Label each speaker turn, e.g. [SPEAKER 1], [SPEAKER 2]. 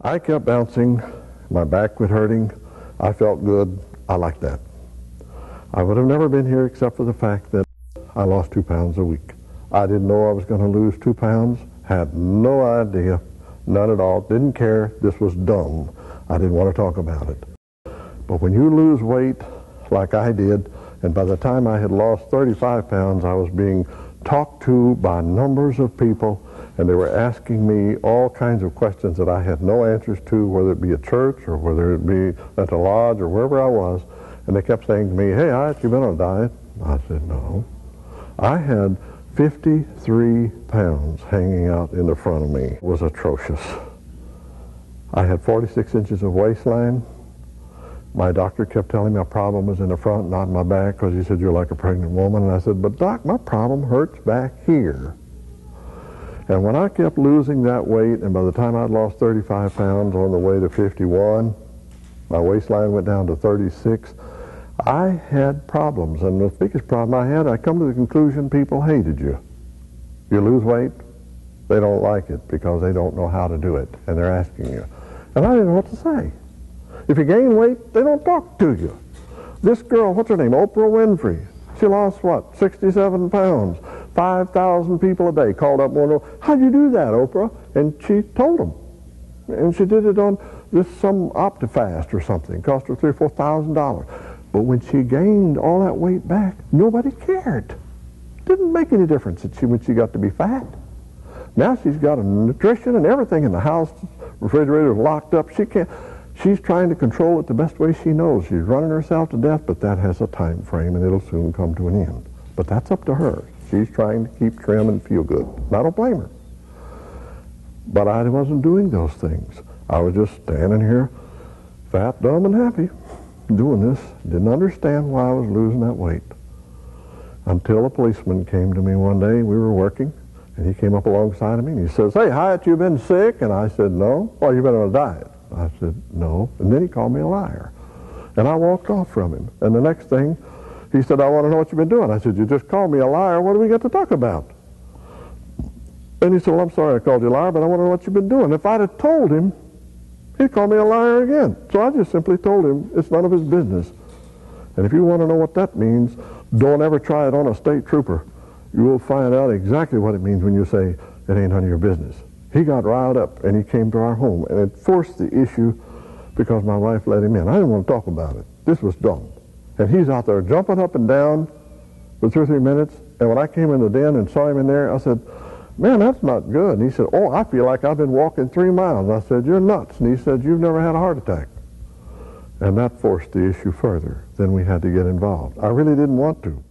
[SPEAKER 1] I kept bouncing. My back quit hurting. I felt good. I liked that. I would have never been here except for the fact that I lost 2 pounds a week. I didn't know I was going to lose 2 pounds. Had no idea. None at all. Didn't care. This was dumb. I didn't want to talk about it. But when you lose weight like I did, and by the time I had lost 35 pounds, I was being talked to by numbers of people, and they were asking me all kinds of questions that I had no answers to, whether it be at church or whether it be at the lodge or wherever I was. And they kept saying to me, "Hey, Hyatt, you been on a diet?" I said, "No." I had 53 pounds hanging out in the front of me. It was atrocious. I had 46 inches of waistline. My doctor kept telling me my problem was in the front, not in my back, because he said, "You're like a pregnant woman." And I said, "But Doc, my problem hurts back here." And when I kept losing that weight, and by the time I'd lost 35 pounds on the way to 51, my waistline went down to 36, I had problems. And the biggest problem I had, I come to the conclusion people hated you. You lose weight, they don't like it because they don't know how to do it, and they're asking you. And I didn't know what to say. If you gain weight, they don't talk to you. This girl, what's her name, Oprah Winfrey, she lost, what, 67 pounds. 5,000 people a day called up and wondered, "How'd you do that, Oprah?" And she told them. And she did it on some OptiFast or something. It cost her $3,000 or $4,000. But when she gained all that weight back, nobody cared. Didn't make any difference when she got to be fat. Now she's got a nutrition and everything in the house. Refrigerator's locked up. She's trying to control it the best way she knows. She's running herself to death, but that has a time frame and it'll soon come to an end. But that's up to her. She's trying to keep trim and feel good. And I don't blame her. But I wasn't doing those things. I was just standing here, fat, dumb, and happy, doing this. Didn't understand why I was losing that weight. Until a policeman came to me one day. We were working, and he came up alongside of me, and he says, "Hey, Hyatt, you been sick?" And I said, "No." "Well, you been on a diet?" I said, "No." And then he called me a liar. And I walked off from him. And the next thing, he said, "I want to know what you've been doing." I said, "You just called me a liar. What do we got to talk about?" And he said, "Well, I'm sorry I called you a liar, but I want to know what you've been doing." If I'd have told him, he'd call me a liar again. So I just simply told him it's none of his business. And if you want to know what that means, don't ever try it on a state trooper. You will find out exactly what it means when you say it ain't none of your business. He got riled up, and he came to our home, and it forced the issue because my wife let him in. I didn't want to talk about it. This was dumb. And he's out there jumping up and down for 2 or 3 minutes. And when I came in the den and saw him in there, I said, "Man, that's not good." And he said, "Oh, I feel like I've been walking 3 miles. I said, "You're nuts." And he said, "You've never had a heart attack." And that forced the issue further. Then we had to get involved. I really didn't want to.